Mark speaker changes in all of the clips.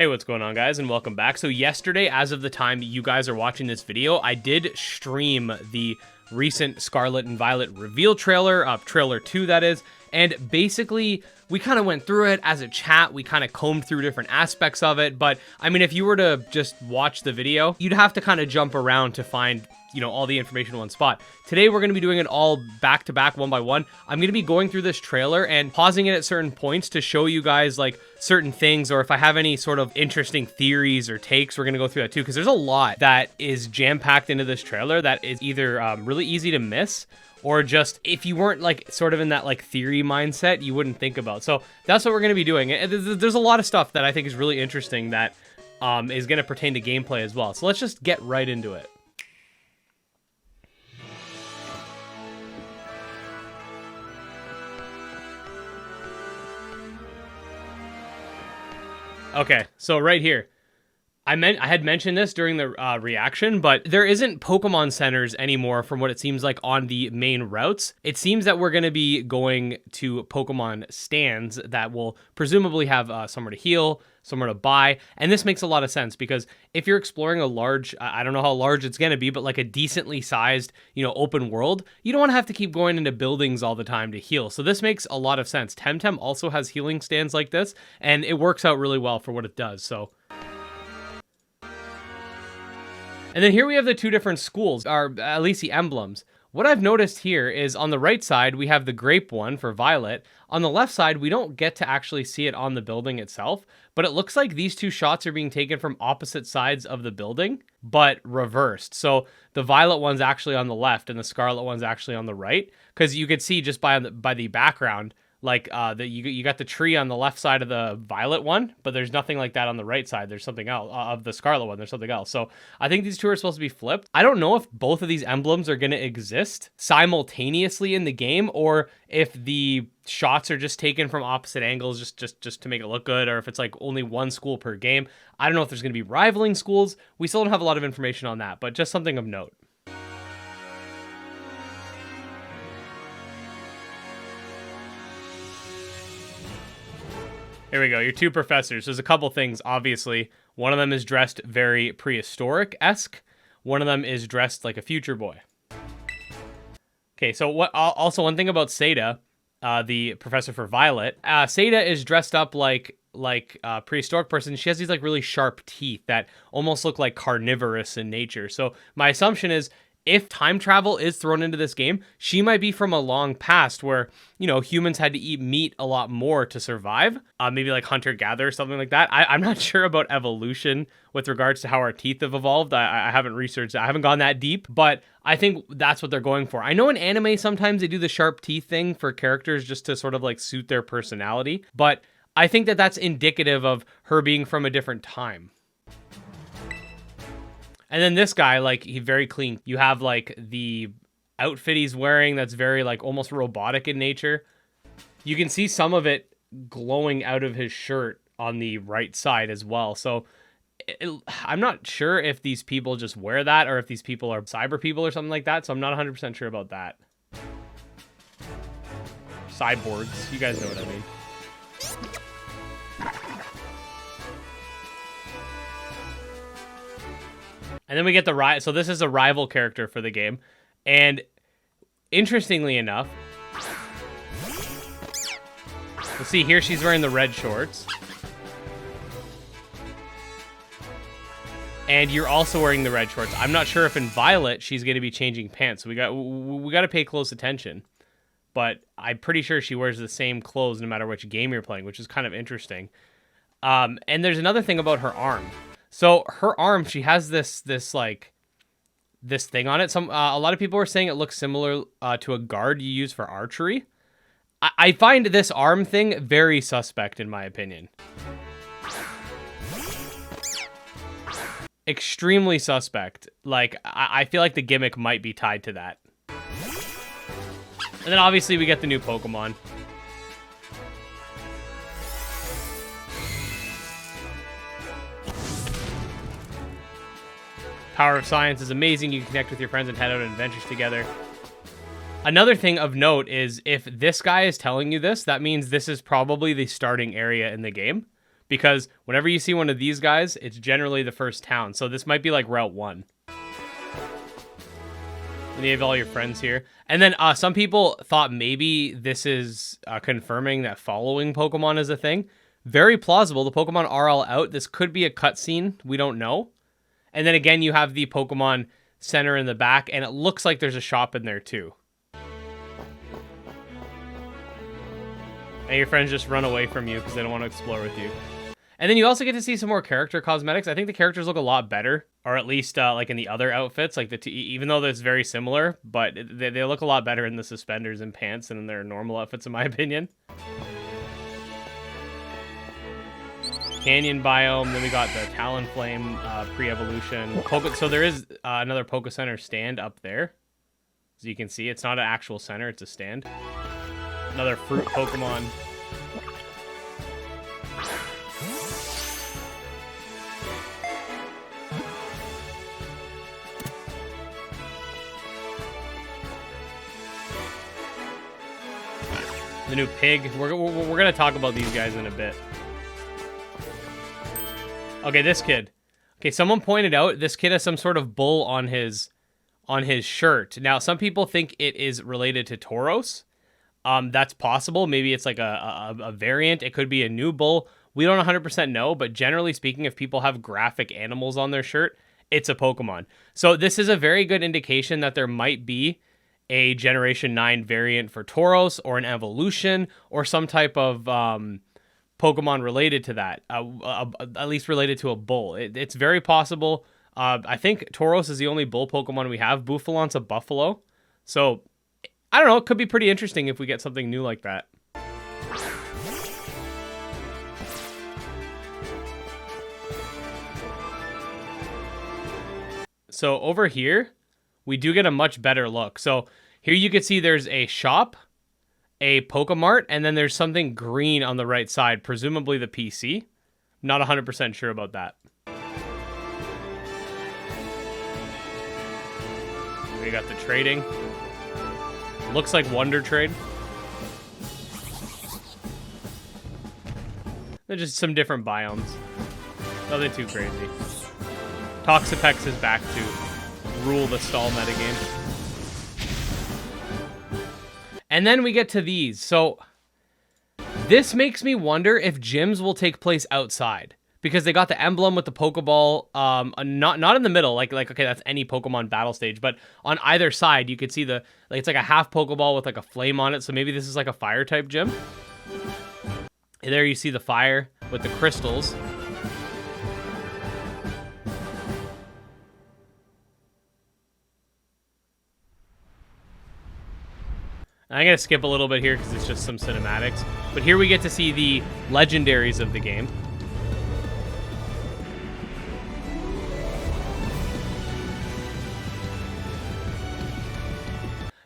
Speaker 1: Hey, what's going on, guys, and welcome back. So yesterday, as of the time you guys are watching this video, I did stream the recent Scarlet and Violet reveal trailer, trailer 2 that is, and basically we kind of went through it as a chat. We kind of combed through different aspects of it, but I mean, if you were to just watch the video, you'd have to kind of jump around to find, you know, all the information in one spot. Today, we're going to be doing it all back to back, one by one. I'm going to be going through this trailer and pausing it at certain points to show you guys like certain things, or if I have any sort of interesting theories or takes, we're going to go through that too, because there's a lot that is jam-packed into this trailer that is either really easy to miss, or just if you weren't like sort of in that like theory mindset, you wouldn't think about. So that's what we're going to be doing. There's a lot of stuff that I think is really interesting that is going to pertain to gameplay as well. So let's just get right into it. Okay, so right here, I had mentioned this during the reaction, but there isn't Pokemon centers anymore from what it seems like on the main routes. It seems that we're going to be going to Pokemon stands that will presumably have somewhere to heal, somewhere to buy, and this makes a lot of sense because if you're exploring a large, I don't know how large it's going to be, but like a decently sized, you know, open world, you don't want to have to keep going into buildings all the time to heal. So this makes a lot of sense. Temtem also has healing stands like this, and it works out really well for what it does, so... And then here we have the two different schools, or at least the emblems. What I've noticed here is on the right side, we have the grape one for Violet. On the left side, we don't get to actually see it on the building itself, but it looks like these two shots are being taken from opposite sides of the building, but reversed. So the Violet one's actually on the left and the Scarlet one's actually on the right, because you could see just by the background, like you got the tree on the left side of the Violet one, but there's nothing like that on the right side. There's something else of the Scarlet one. There's something else. So I think these two are supposed to be flipped. I don't know if both of these emblems are going to exist simultaneously in the game, or if the shots are just taken from opposite angles just to make it look good, or if it's like only one school per game. I don't know if there's going to be rivaling schools. We still don't have a lot of information on that, but just something of note. Here we go, your two professors. There's a couple things, obviously. One of them is dressed very prehistoric-esque. One of them is dressed like a future boy. Okay, so also one thing about Seda, the professor for Violet. Seda is dressed up like a prehistoric person. She has these like really sharp teeth that almost look like carnivorous in nature. So my assumption is, if time travel is thrown into this game, she might be from a long past where, you know, humans had to eat meat a lot more to survive. Maybe like hunter-gatherer, something like that. I'm not sure about evolution with regards to how our teeth have evolved. I haven't researched it. I haven't gone that deep, but I think that's what they're going for. I know in anime, sometimes they do the sharp teeth thing for characters just to sort of like suit their personality, but I think that that's indicative of her being from a different time. And then this guy, like, he's very clean. You have, like, the outfit he's wearing that's very, like, almost robotic in nature. You can see some of it glowing out of his shirt on the right side as well. So I'm not sure if these people just wear that or if these people are cyber people or something like that. So I'm not 100% sure about that. Cyborgs. You guys know what I mean. And then we get the so this is a rival character for the game. And interestingly enough, let's see here, she's wearing the red shorts. And you're also wearing the red shorts. I'm not sure if in Violet she's going to be changing pants. So we got to pay close attention. But I'm pretty sure she wears the same clothes no matter which game you're playing, which is kind of interesting. And there's another thing about her arm. So her arm, she has this thing on it. A lot of people are saying it looks similar to a guard you use for archery. I find this arm thing very suspect in my opinion. Extremely suspect. Like, I feel like the gimmick might be tied to that. And then obviously we get the new Pokemon. Power of science is amazing. You can connect with your friends and head out on adventures together. Another thing of note is if this guy is telling you this, that means this is probably the starting area in the game, because whenever you see one of these guys, it's generally the first town. So this might be like Route 1. And you have all your friends here. And then some people thought maybe this is confirming that following Pokemon is a thing. Very plausible. The Pokemon are all out. This could be a cutscene. We don't know. And then again, you have the Pokemon Center in the back, and it looks like there's a shop in there too. And your friends just run away from you because they don't want to explore with you. And then you also get to see some more character cosmetics. I think the characters look a lot better, or at least like in the other outfits, like even though it's very similar, but they look a lot better in the suspenders and pants than in their normal outfits, in my opinion. Canyon biome, then we got the Talonflame pre-evolution. So there is another Poke Center stand up there. As you can see, it's not an actual center, it's a stand. Another fruit Pokemon. The new pig. We're going to talk about these guys in a bit. Okay, this kid. Okay, someone pointed out this kid has some sort of bull on his shirt. Now, some people think it is related to Tauros. That's possible. Maybe it's like a variant. It could be a new bull. We don't 100% know, but generally speaking, if people have graphic animals on their shirt, it's a Pokemon. So this is a very good indication that there might be a Generation 9 variant for Tauros, or an evolution, or some type of Pokemon related to that, at least related to a bull. It's very possible. I think Tauros is the only bull Pokemon we have. Bouffalant's a buffalo. So, I don't know, it could be pretty interesting if we get something new like that. So over here, we do get a much better look. So here you can see there's a shop, a Pokemart, and then there's something green on the right side, presumably the PC. Not 100% sure about that. We got the trading. Looks like Wonder Trade. They're just some different biomes. Nothing too crazy. Toxapex is back to rule the stall metagame. And then we get to these. So this makes me wonder if gyms will take place outside, because they got the emblem with the Pokeball, not in the middle, like okay, that's any Pokemon battle stage, but on either side you could see it's like a half Pokeball with like a flame on it. So maybe this is like a fire type gym. And there you see the fire with the crystals. I'm going to skip a little bit here because it's just some cinematics. But here we get to see the legendaries of the game.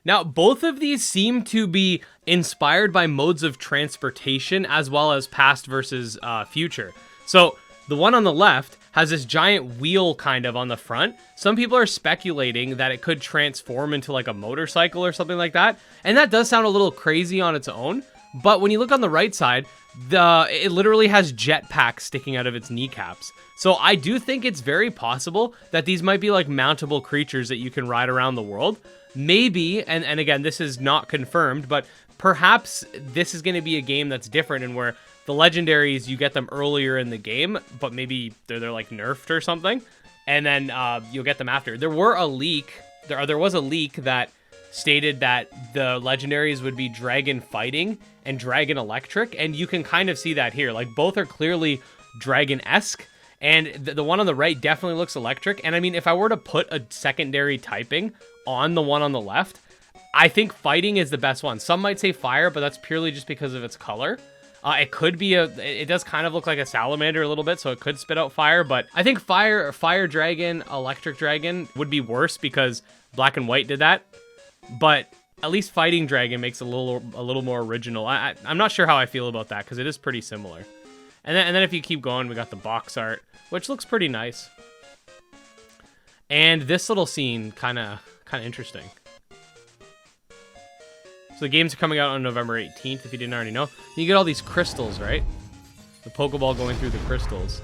Speaker 1: Now, both of these seem to be inspired by modes of transportation as well as past versus future. So the one on the left has this giant wheel kind of on the front. Some people are speculating that it could transform into like a motorcycle or something like that. And that does sound a little crazy on its own. But when you look on the right side, it literally has jetpacks sticking out of its kneecaps. So I do think it's very possible that these might be like mountable creatures that you can ride around the world. Maybe, and again, this is not confirmed, but perhaps this is going to be a game that's different, and where the legendaries, you get them earlier in the game, but maybe they're like nerfed or something, and then you'll get them after. There was a leak that stated that the legendaries would be dragon fighting and dragon electric, and you can kind of see that here. Like, both are clearly dragon-esque, and the one on the right definitely looks electric. And I mean, if I were to put a secondary typing on the one on the left, I think fighting is the best one. Some might say fire, but that's purely just because of its color. It could be it does kind of look like a salamander a little bit, so it could spit out fire, but I think fire dragon, electric dragon would be worse because Black and White did that. But at least fighting dragon makes it a little more original. I'm not sure how I feel about that, because it is pretty similar. And then if you keep going, we got the box art, which looks pretty nice. And this little scene kind of interesting. So the games are coming out on November 18th, if you didn't already know. You get all these crystals, right? The Pokeball going through the crystals.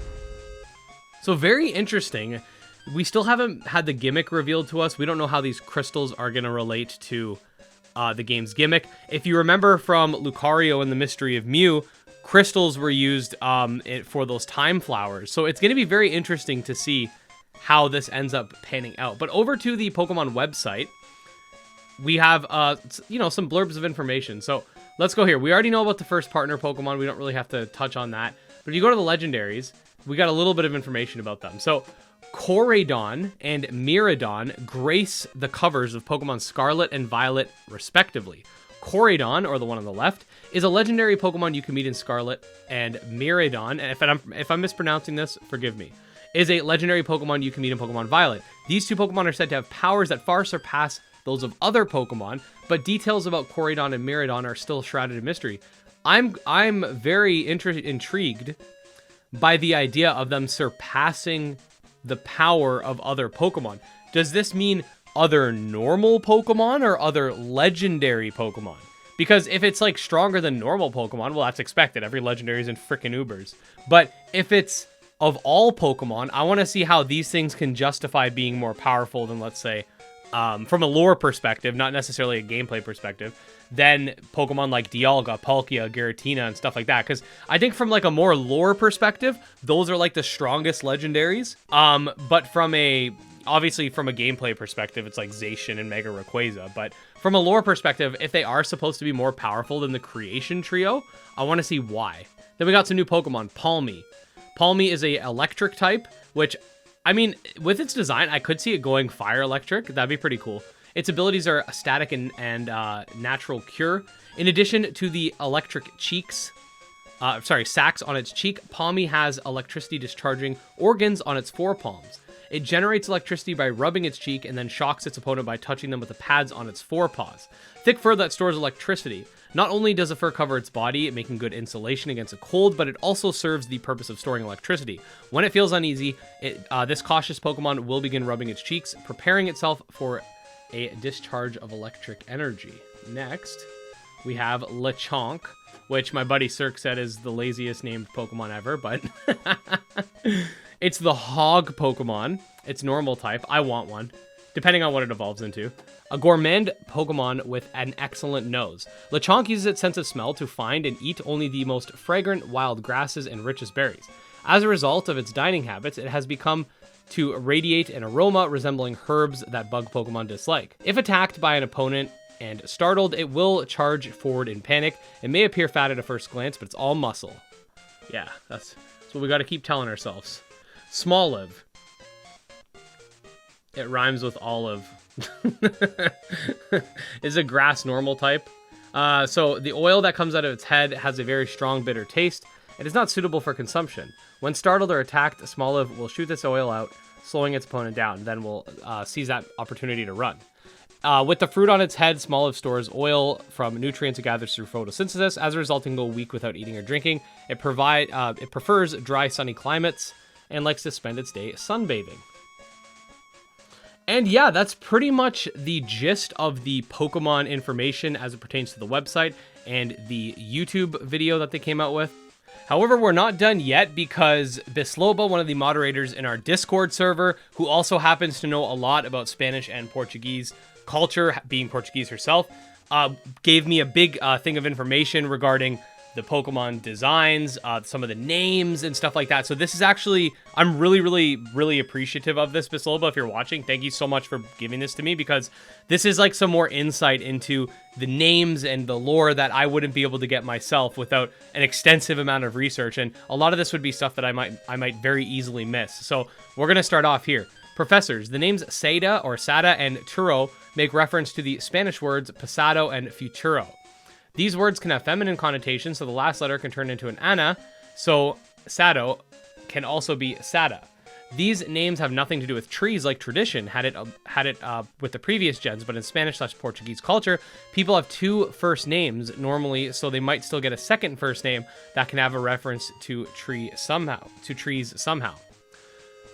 Speaker 1: So very interesting. We still haven't had the gimmick revealed to us. We don't know how these crystals are going to relate to the game's gimmick. If you remember from Lucario and the Mystery of Mew, crystals were used for those time flowers. So it's going to be very interesting to see how this ends up panning out. But over to the Pokemon website, we have, some blurbs of information. So let's go here. We already know about the first partner Pokemon. We don't really have to touch on that. But if you go to the Legendaries, we got a little bit of information about them. So Corydon and Miraidon grace the covers of Pokemon Scarlet and Violet, respectively. Corydon, or the one on the left, is a legendary Pokemon you can meet in Scarlet, and Miraidon, and if I'm mispronouncing this, forgive me, is a legendary Pokemon you can meet in Pokemon Violet. These two Pokemon are said to have powers that far surpass those of other Pokemon, but details about Corydon and Miraidon are still shrouded in mystery. I'm very intrigued by the idea of them surpassing the power of other Pokemon. Does this mean other normal Pokemon or other legendary Pokemon? Because if it's like stronger than normal Pokemon, well, that's expected. Every legendary is in frickin' Ubers. But if it's of all Pokemon, I want to see how these things can justify being more powerful than, let's say, from a lore perspective, not necessarily a gameplay perspective, than Pokemon like Dialga, Palkia, Giratina, and stuff like that. Because I think from like a more lore perspective, those are like the strongest legendaries. But obviously from a gameplay perspective, it's like Zacian and Mega Rayquaza. But from a lore perspective, if they are supposed to be more powerful than the Creation Trio, I want to see why. Then we got some new Pokemon, Palmy. Palmy is a electric type, which, I mean, with its design, I could see it going fire electric. That'd be pretty cool. Its abilities are static and natural cure. In addition to the electric sacs on its cheek, Palmy has electricity discharging organs on its forepalms. It generates electricity by rubbing its cheek and then shocks its opponent by touching them with the pads on its forepaws. Thick fur that stores electricity. Not only does the fur cover its body, making good insulation against a cold, but it also serves the purpose of storing electricity. When it feels uneasy, this cautious Pokemon will begin rubbing its cheeks, preparing itself for a discharge of electric energy. Next, we have Lechonk, which my buddy Cirque said is the laziest named Pokemon ever, but it's the Hog Pokemon. It's normal type. I want one, depending on what it evolves into. A gourmand Pokemon with an excellent nose. Lechonk uses its sense of smell to find and eat only the most fragrant wild grasses and richest berries. As a result of its dining habits, it has become to radiate an aroma resembling herbs that bug Pokemon dislike. If attacked by an opponent and startled, it will charge forward in panic. It may appear fat at a first glance, but it's all muscle. Yeah, that's what we got to keep telling ourselves. Smoliv. It rhymes with olive. Is a grass normal type. So the oil that comes out of its head has a very strong bitter taste. It is not suitable for consumption. When startled or attacked, Smoliv will shoot this oil out, slowing its opponent down, then will seize that opportunity to run. With the fruit on its head, Smoliv stores oil from nutrients it gathers through photosynthesis. As a result, it can go a week without eating or drinking. It prefers dry, sunny climates and likes to spend its day sunbathing. And yeah, that's pretty much the gist of the Pokemon information as it pertains to the website and the YouTube video that they came out with. However, we're not done yet because Bisloba, one of the moderators in our Discord server, who also happens to know a lot about Spanish and Portuguese culture, being Portuguese herself, gave me a big thing of information regarding the Pokemon designs, some of the names and stuff like that. So this is actually, I'm really, really, really appreciative of this, Bisloba. If you're watching, thank you so much for giving this to me, because this is like some more insight into the names and the lore that I wouldn't be able to get myself without an extensive amount of research. And a lot of this would be stuff that I might very easily miss. So we're going to start off here. Professors, the names Seda or Sada and Turo make reference to the Spanish words pasado and futuro. These words can have feminine connotations, so the last letter can turn into an ana, so Sado can also be Sada. These names have nothing to do with trees like tradition had it with the previous gens, but in Spanish/Portuguese culture, people have two first names normally, so they might still get a second first name that can have a reference to trees somehow.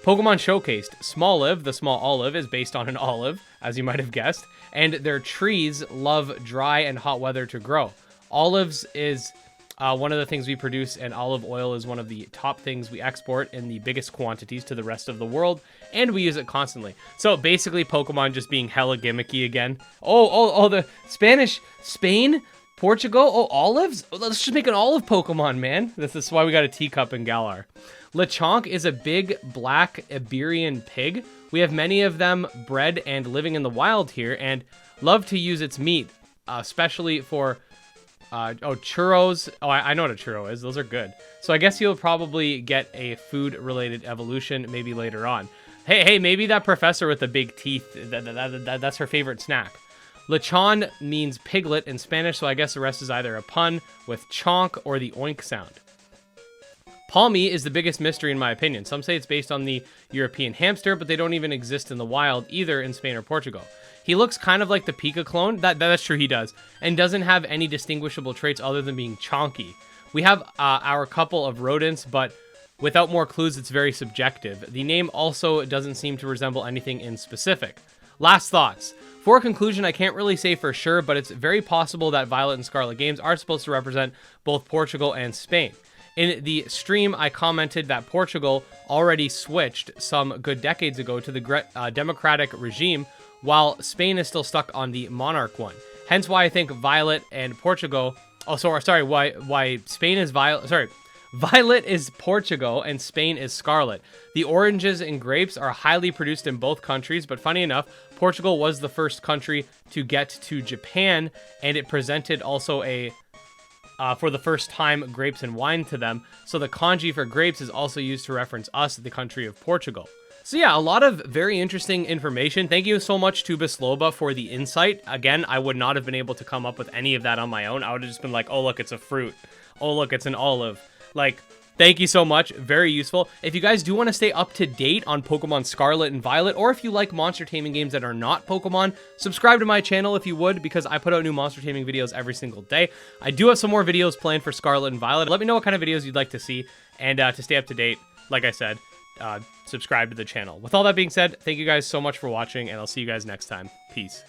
Speaker 1: Pokemon showcased. Smoliv, the small olive, is based on an olive, as you might have guessed, and their trees love dry and hot weather to grow. Olives is One of the things we produce, and olive oil is one of the top things we export in the biggest quantities to the rest of the world, and we use it constantly. So basically, Pokemon just being hella gimmicky again. Oh, the Spanish, Spain, Portugal, oh, olives? Let's just make an olive Pokemon, man. This is why we got a teacup in Galar. Lechonk is a big black Iberian pig. We have many of them bred and living in the wild here, and love to use its meat, especially for churros. Oh, I know what a churro is. Those are good. So I guess you'll probably get a food-related evolution maybe later on. Hey, maybe that professor with the big teeth, that's her favorite snack. Lechon means piglet in Spanish, so I guess the rest is either a pun with chonk or the oink sound. Palmy is the biggest mystery in my opinion. Some say it's based on the European hamster, but they don't even exist in the wild either in Spain or Portugal. He looks kind of like the Pika clone. That's true, he does. And doesn't have any distinguishable traits other than being chonky. We have our couple of rodents, but without more clues, it's very subjective. The name also doesn't seem to resemble anything in specific. Last thoughts. For a conclusion, I can't really say for sure, but it's very possible that Violet and Scarlet games are supposed to represent both Portugal and Spain. In the stream, I commented that Portugal already switched some good decades ago to the democratic regime, while Spain is still stuck on the monarch one. Hence why I think Violet and Portugal... Oh, sorry, why Spain is Violet... Sorry, Violet is Portugal and Spain is Scarlet. The oranges and grapes are highly produced in both countries, but funny enough, Portugal was the first country to get to Japan, and it presented also for the first time, grapes and wine to them. So the kanji for grapes is also used to reference us, the country of Portugal. So yeah, a lot of very interesting information. Thank you so much to Bisloba for the insight. Again, I would not have been able to come up with any of that on my own. I would have just been like, oh, look, it's a fruit. Oh, look, it's an olive. Like, thank you so much. Very useful. If you guys do want to stay up to date on Pokemon Scarlet and Violet, or if you like monster taming games that are not Pokemon, subscribe to my channel if you would, because I put out new monster taming videos every single day. I do have some more videos planned for Scarlet and Violet. Let me know what kind of videos you'd like to see, and to stay up to date, like I said, subscribe to the channel. With all that being said, thank you guys so much for watching, and I'll see you guys next time. Peace.